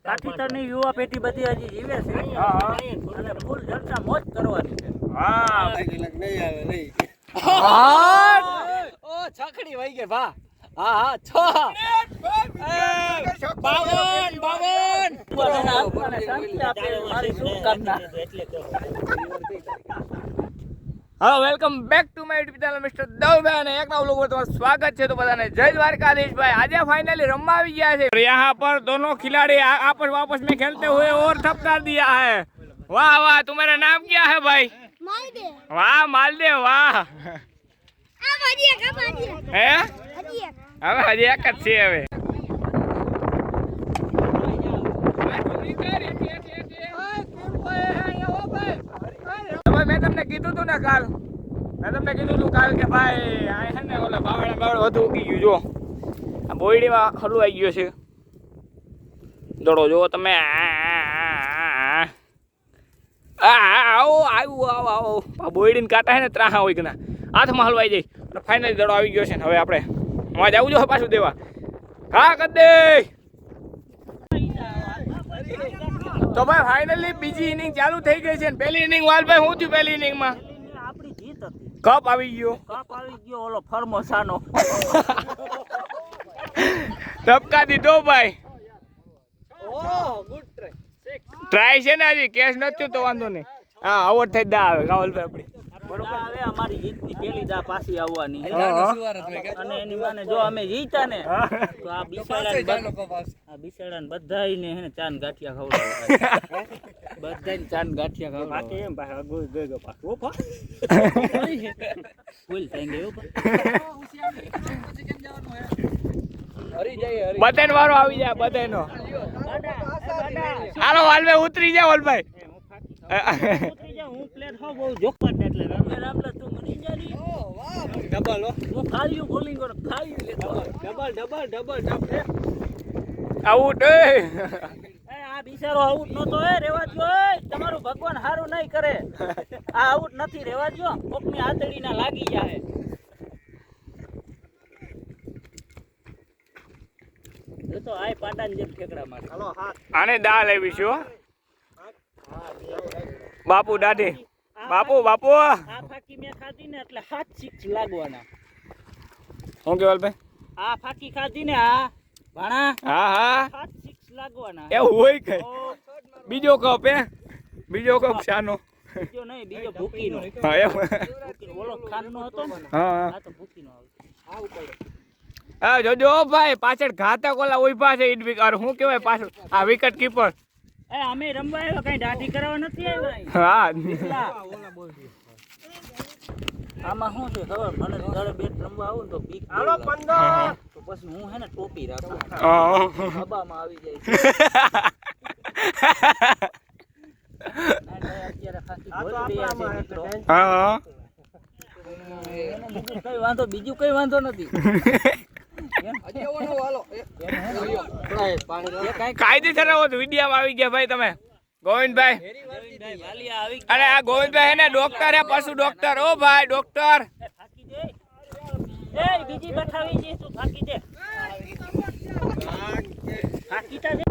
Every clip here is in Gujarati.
કાઠીતરની યુવા પેઢી બધી હજી જીવે છે અને ફૂલ જલસા મોજ કરવાની છે. હા નહીં આવે નહીં. ઓ છકડી વઈ ગઈ ભા. હા 6 52 આત્માને શાંતિ આપે મારી શુભકામના. હા welcome back to my YouTube channel mister દવભાઈ અને એક નવા વ્લોગ પર તમારું સ્વાગત છે. તો બધાને જય દ્વારકાધીશ ભાઈ. આજે फाइनली रम्मा આવી ગયા છે. यहाँ पर दोनों खिलाड़ी आपस वापस में खेलते हुए और ठपकार दिया है. वाह वाह, तुम्हारा नाम क्या है भाई? मालदेव. वाह मालदेव वाह. હે હવે હજી એક જ છે હવે. મેં તમને કીધું તું ને કાલ કે ભાઈ આ છે ને ઓલા બાવડા વધુ ઉગી ગયું. જો આ બોયડીમાં હલુ આવી ગયો છે. દોડો જો તમે. આવો આ બોયડીને કાંટા છે ને ત્રાહા હોય કે ના હાથમાં હલવાઈ જાય. અને ફાઇનલી દડો આવી ગયો છે ને હવે આપણે મોજ આવું જો પાછું દેવા. હા કર દે. તો ભાઈ ફાઇનલી બીજી ઇનિંગ ચાલુ થઈ ગઈ છે ને પહેલી ઇનિંગ વાલભાઈ શું થયું? પહેલી ઇનિંગમાં આપણી જીત હતી. કપ આવી ગયો. ઓલો ફરમોસાનો ધબકા દીધો ભાઈ. ટ્રાય છે ને હજી કેશ નથી તો વાંધો નહીં. હા આઉટ થઈ દા આવે કાવલભાઈ આપણી. હવે અમારી જીતની પહેલી દા પાછી આવવાની અને એની માને જો અમે જીતા ને તો આ બિસાડાને બધાયને હે ને ચાન ગાંઠિયા ખવડાવવા. બધાયને ચાન ગાંઠિયા ખવડાવવા. એમ પાછા ગયો પાછો ઓફા ફૂલ થઈ ગયો. બધાનો વારો આવી જાય બધાનો. હાલો વાલભાઈ ઉતરી જાવ વાલભાઈ. હું પ્લેટ હો બહુ જોખમટ એટલે રામલા તું મની જાની. ઓ વાહ ડબલ હો. હું ખાલી બોલિંગ કર ખાલી લેતો ડબલ આઉટ. એ આ બિચારો આઉટ નતો રેવા દો. તમારું ભગવાન હારું નહીં કરે. આ આઉટ નથી રેવા દો. કોકની આતડી ના લાગી જાય. એ તો આય પાટાને જેમ ઠેકડા મારે. હાલો હાથ આને દાળ આવી છે હો. બાપુ દાઢી બાપુ આ ફાકી મેં ખાધી ને એટલે 7-6 લાગવાના. શું કેવાલ ભાઈ? આ ફાકી ખાધી ને આ ભાણા હા 7-6 લાગવાના. એવું હોય કઈ? બીજો કપ બીજો કપ શાનો? બીજો નહીં, બીજો ભૂકીનો. હા એમ. ઓલો ખાનનો હતો ને. હા આ તો ભૂકીનો આવે. હા જોજો ભાઈ પાછળ ઘાતક ઓલા ઉભા છે. શું કેવાય પાછળ આ વિકેટ કીપર. એ અમે રમવા આવ્યા, કઈ દાઢી કરાવવા નથી આવ્યા. હા આમાં શું છે ખબર? મને ઘરે બેટ રમવા આવું ને તો બીક તો પછી હું હે ને ટોપી રાખું. હબામાં આવી જાય છે. અત્યારે ખાસી ભરી રહ્યા છે મિત્રો. બીજું કઈ વાંધો નથી. કાયદેસર વિડીયો આવી ગયા ભાઈ તમે ગોવિંદભાઈ. અને આ ગોવિંદભાઈ હે ને ડોક્ટર હે, પશુ ડોક્ટર. ઓ ભાઈ ડોક્ટર બીજી બઠાવી છે તું ફાકી દે. ફાકીતા દે.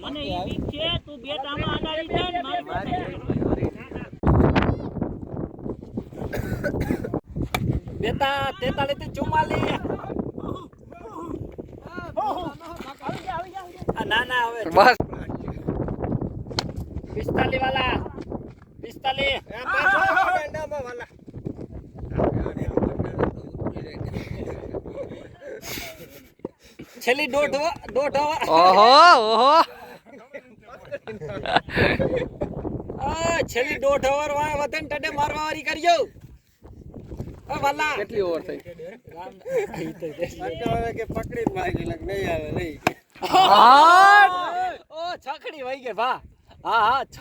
મને ઈ બીક છે. તું બેટ આમાં આડાડી દે ને મારી પાસે. બેટા 43 થી 44. ના હવે બસ 45 વાલા 45 છેલ્લી દોઢ ઓહો છેલ્લી દોઢ ઓવર વધન ટડે મારવા વાળી કરજો. વાલા કેટલી ઓવર થઈ? હવે કે પકડી માગી લગ નહીં આવે નહીં. ઓ છકડી વઈ ગઈ ભા. હા હા 6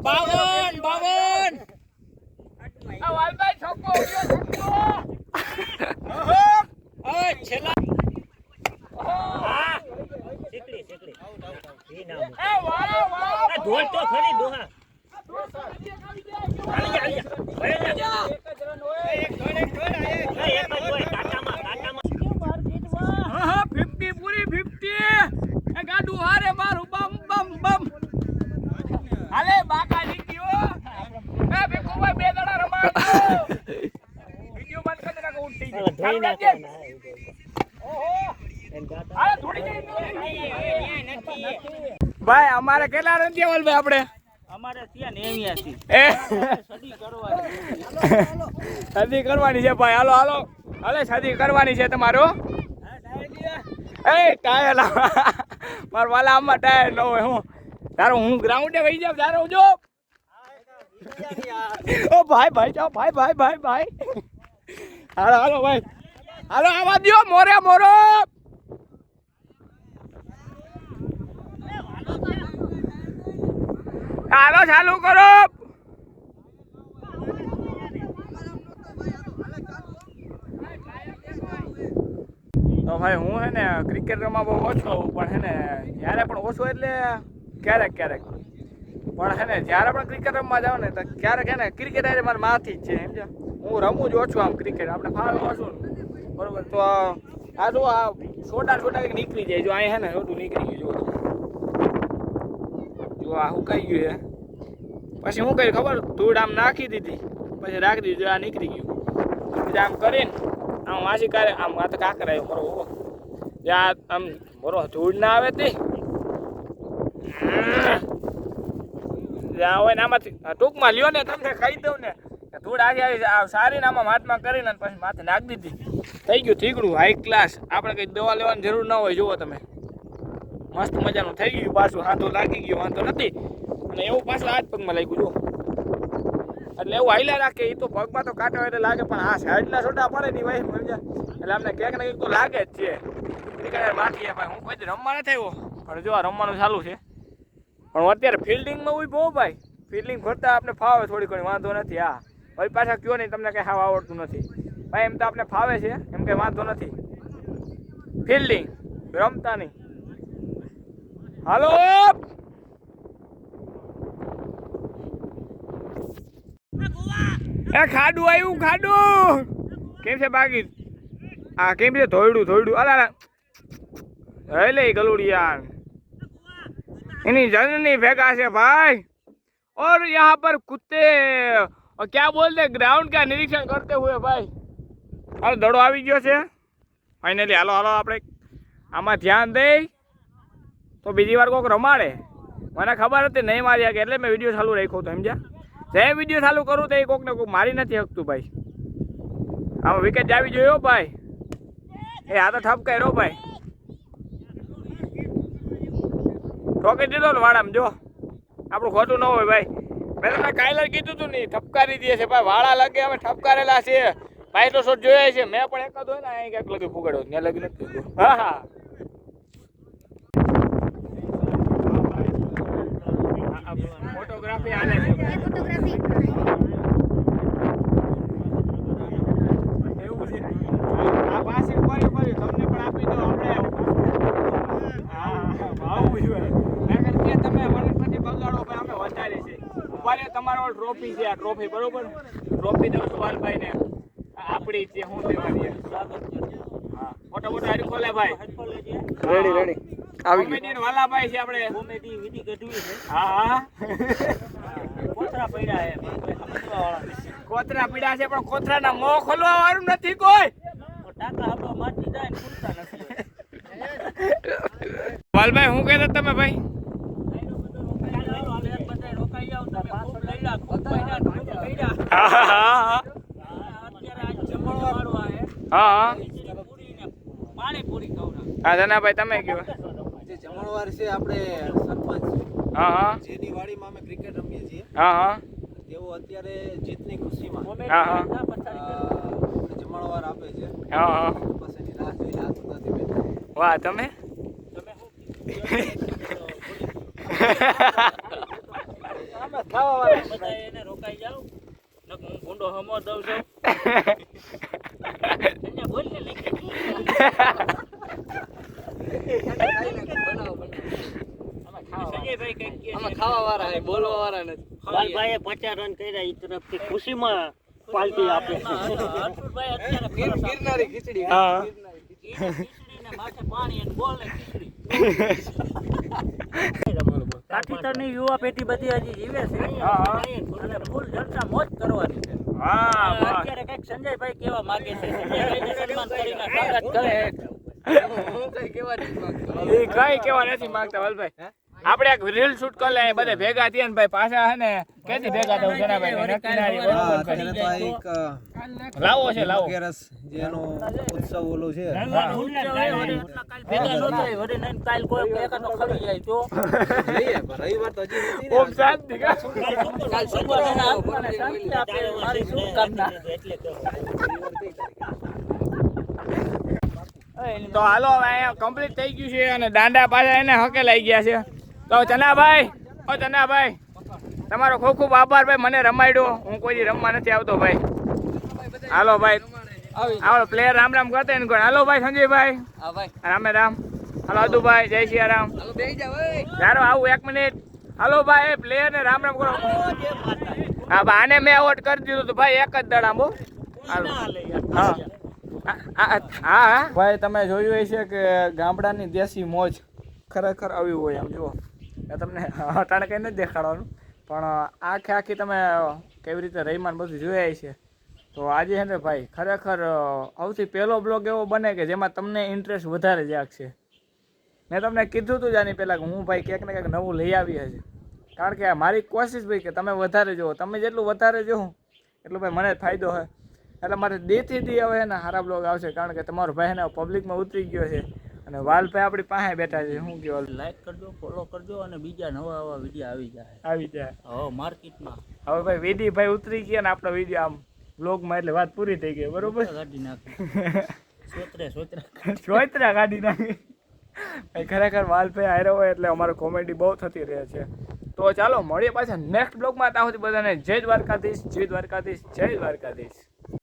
52 આ વાલભાઈ છોકો ઉડ્યો છોકો. ઓય છેલ્લા એ વાહ વાહ ઢોલ તો ખરી દોહા હા 50 પૂરી 50 એ ગાડું હારે મારું બમ બમ બમ હાલે બાકા જીત્યો એ ભીખુભાઈ બે દડા રમાડો વિડિયો બંધ કરી નાખો ઉઠી ભાઈ અમારે કેટલા રન થયા ભાઈ આપણે અમારે ત્યાં ને એવી એ સદી કરવાની શાદી કરવાની છે ભાઈ હાલો હાલો હાલે શાદી કરવાની છે તમારો એ ટાયર મારા વાલા આમાં ટાયર ન હોય હું તારો હું ગ્રાઉન્ડે વહી જાઉં તારો જો ઓ ભાઈ ભાઈ જાઓ ભાઈ ભાઈ ભાઈ ભાઈ હાલો હાલો ભાઈ હાલો આવા દો મોરે મોરો હાલો ચાલુ કરો તો ભાઈ હું હે ને ક્રિકેટ રમવા બહુ ઓછો પણ હે ને જ્યારે પણ ઓછો એટલે ક્યારેક ક્યારેક પણ હે ને જ્યારે પણ ક્રિકેટ રમવા જાવ ને તો ક્યારેક હે ને ક્રિકેટ આજે મારા માથી જ છે સમજ્યા હું રમું જ ઓછું આમ ક્રિકેટ આપણે ફાવે ઓછું બરોબર તો આ જો આ છોટા છોટા કંઈક નીકળી જાય જો અહીં હે ને છોટું નીકળી ગયું જો આ સુકાઈ ગયું છે પછી શું કર્યું ખબર ધૂળ આમ નાખી દીધી પછી રાખી દીધું આ નીકળી ગયું પછી આમ કરીને આમ વાસી કાઢે આમ આ તો કાકર આવ્યો મરો જ્યાં આમ મરો ધૂળ ના આવે તે જ્યાં હોય ને આમાંથી ટૂંકમાં લ્યો ને તમને કહી દઉં ને ધૂળ આજે આવી સારીને આમાં હાથમાં કરીને પછી માથે નાખી દીધી થઈ ગયું થીગડું હાઈ ક્લાસ આપણે કંઈ દવા લેવાની જરૂર ન હોય જુઓ તમે મસ્ત મજાનું થઈ ગયું પાછું હાથો લાગી ગયો વાંધો નથી અને એવું પાછું આ જ પગમાં લાગ્યું જો એટલે એવું હાઈલા રાખે એ તો પગમાં તો કાંટો એટલે લાગે પણ આ સાઈડના છોટા પડે નહીં ભાઈ સમજ્યા એટલે અમને ક્યાંક ને કંઈક તો લાગે જ છે માથી ભાઈ હું કોઈ રમવા નથી આવ્યો પણ જો આ રમવાનું ચાલુ છે પણ અત્યારે ફિલ્ડિંગમાં હું બહુ ભાઈ ફિલ્ડિંગ કરતાં આપણે ફાવે થોડી ઘણી વાંધો નથી હા ભાઈ પાછા કયો નહીં તમને કંઈ હાવ આવડતું નથી ભાઈ એમ તો આપણે ફાવે છે એમ કંઈ વાંધો નથી ફિલ્ડિંગ રમતા નહીં હાલો એ ખાડું આવ્યું ખાડું કેમ છે બાકી આ કેમ છે ધોયડું ધોયડું અલા લે ગલુડિયા इन्हीं जननी फेंका से भाई और यहाँ पर कुत्ते और क्या बोलते ग्राउंड का निरीक्षण करते हुए भाई हाल दड़ो આવી ગયો છે ફાઇનલી હાલો હાલો આપણે આમાં ધ્યાન દઈ તો બીજી વાર કોઈક રમાડે મને ખબર હતી નહીં મારી શકે એટલે મેં વિડીયો ચાલુ રાખ્યો હતો સમજ્યા જે વિડીયો ચાલુ કરું તો એ કોઈકને કોઈક મારી નથી શકતું ભાઈ આમાં વિકેટ જાવી જોઈએ ભાઈ એ આ તો ઠપકાઈ રહ્યો ભાઈ ઠોકી દીધો ને વાળામાં જો આપણું ખોટું ન હોય ભાઈ મેં તમને કાયલર કીધું હતું નહીં ઠપકારી દે છે ભાઈ વાળા લગે અમે ઠપકારેલા છે ભાઈ તો શોટ જોયા છે મેં પણ એકાદ હોય ને અહીં ક્યાંક લગી ફુગાડ્યો ત્યાં લગી નથી કીધું હા હા ફોટોગ્રાફી હાલે છે એવું છે આ પાસે ઉભા તમને પણ આપી દો આપણે હા ભાવ જોઈએ તમે વનસ્પતિ બગાડો ભાઈ અમે વધારે છે ઉભા તમારો ટ્રોફી છે આ ટ્રોફી બરોબર ટ્રોફી દઉં છું વાલભાઈ ને આપણી છે હું દેવાની હા ફોટો ફોટો હારી ખોલે ભાઈ રેડી રેડી આવી ગયો વાલાભાઈ છે આપણે કોમેડી વિધિ ગઢવી છે હા હા કોતરા પડ્યા છે કોતરા પીડા છે પણ કોતરાના મોં ખોલવા વાળું નથી કોઈ ટાકા હબો માટી જાય ને ખુલતા નથી વાલભાઈ હું કહેતા તમે ભાઈ હા ધનાભાઈ તમે કયો જે જમણવાર છે આપણે સરપંચ હા હા જેની વાડીમાં અમે ક્રિકેટ રમીએ છીએ હા હા તેઓ અત્યારે જીતની ખુશીમાં હા હા જમણવાર આપે છે. હા હા બસ એની રાહ જોઈને આતુરતાથી બેઠા. વાહ તમે આમાં ખાવાવાળા બધા એને રોકાઈ જાવ નક હું ગુંડો હમો દઉં છું એને બોલ ને લઈ સંજયભાઈ કંઈક કહે છે. ખાવાવાળા હે, બોલવાવાળા નથી. બાલભાઈએ 50 રન કર્યા એ તરફથી ખુશીમાં પાર્ટી આપે છે. હર્ષુભાઈ અત્યારે ફરસ આપે. ગિરનારી ખીચડી. હા ખીચડીને માથે પાણી અને બોલ ને ખીચડી કાઠીતરની યુવા પેઢી બધી હજી જીવે છે હા. અને ફૂલ જલસા મોજ કરવાની છે હા વાહ. અત્યારે કંઈક સંજયભાઈ કેવા માંગે છે સંજયભાઈને સન્માન કરીને સ્વાગત કરે હું કઈ કહેવા નથી માંગતો. એ કઈ કેવા નથી માંગતા વલભાઈ આપણે એક રીલ શૂટ કરી લે બધે ભેગા થયા ને ભાઈ પાછા હે ને કેથી ભેગા થવું છે ને ભાઈ નક્કી ના રહી, હા, બરોબર અત્યારે તો આ એક લાવો છે લાવો વગેરસ જેનો ઉત્સવ ઓલો છે. ભેગા ન થાય વળી નહીં કાલ કોઈ એકાદો ખરી જાય તો જઈએ, પણ રવિવાર તો હજી નથી ને. ઓમ શાંતિ કા કાલ ભગવાન આત્માને શાંતિ આપે મારી શુભકામના તો હાલો હવે અહીંયા કમ્પ્લીટ થઈ ગયું છે અને દાંડા પાછા એને હકેલાઈ ગયા છે. તો ચનાભાઈ તમારો ખૂબ ખૂબ આભાર ભાઈ, મને રમાડ્યો. હું કોઈ દી રમવા નથી આવતો ભાઈ. હાલો ભાઈ હાલો પ્લેયર રામ રામ કરતા ને કોણ. હાલો ભાઈ સંજયભાઈ હા ભાઈ, રામે રામ. હાલો અદુભાઈ જય સિયા રામ. હાલો બેસી જાવ ઓય. ચાલો આવું 1 મિનિટ. હાલો ભાઈ પ્લેયર ને રામ રામ કરો. હા ભાઈ આને મેં આઉટ કરી દીધું તો ભાઈ એક જ દડામ બહુ. હા ભાઈ તમે જોયું હશે કે ગામડાની દેશી મોજ ખરેખર આવી હોય. આમ જુઓ તમને અટાણે કંઈ નથી દેખાડવાનું પણ આખી તમે કેવી રીતે રહીમાન બધું જોયા છે. તો આજે છે ને ભાઈ ખરેખર સૌથી પહેલો બ્લોગ એવો બને કે જેમાં તમને ઇન્ટરેસ્ટ વધારે જાગશે. મેં તમને કીધું હતું જ આની પહેલાં કે હું ભાઈ ક્યાંક ને ક્યાંક નવું લઈ આવી હશે. કારણ કે મારી કોશિશ ભાઈ કે તમે વધારે જુઓ, તમે જેટલું વધારે જોવો એટલું ભાઈ મને ફાયદો હોય. એટલે મારે દેથી દી હવે ને સારા બ્લોગ આવશે કારણ કે તમારો ભાઈ ને પબ્લિકમાં ઉતરી ગયો છે અને વાલભાઈ આપણી પાસે બેઠા છે. શું કહો લાઈક કરજો, ફોલો કરજો અને બીજા નવા વિડીયો આવી જાય. હવે માર્કેટમાં હવે ભાઈ વેદી ભાઈ ઉતરી ગયા ને આપણો વિડીયો આમ બ્લોગમાં એટલે વાત પૂરી થઈ ગઈ બરોબર. કાઢી નાખી ચોતરા કાઢી નાખી ભાઈ. ખરેખર વાલભાઈ હાર્યો હોય એટલે અમારો કોમેડી બહુ થતી રહે છે. તો ચાલો મળીએ પાછા નેક્સ્ટ બ્લોગમાં. ત્યાં સુધી બધાને જય દ્વારકાધીશ, જય દ્વારકાધીશ, જય દ્વારકાધીશ.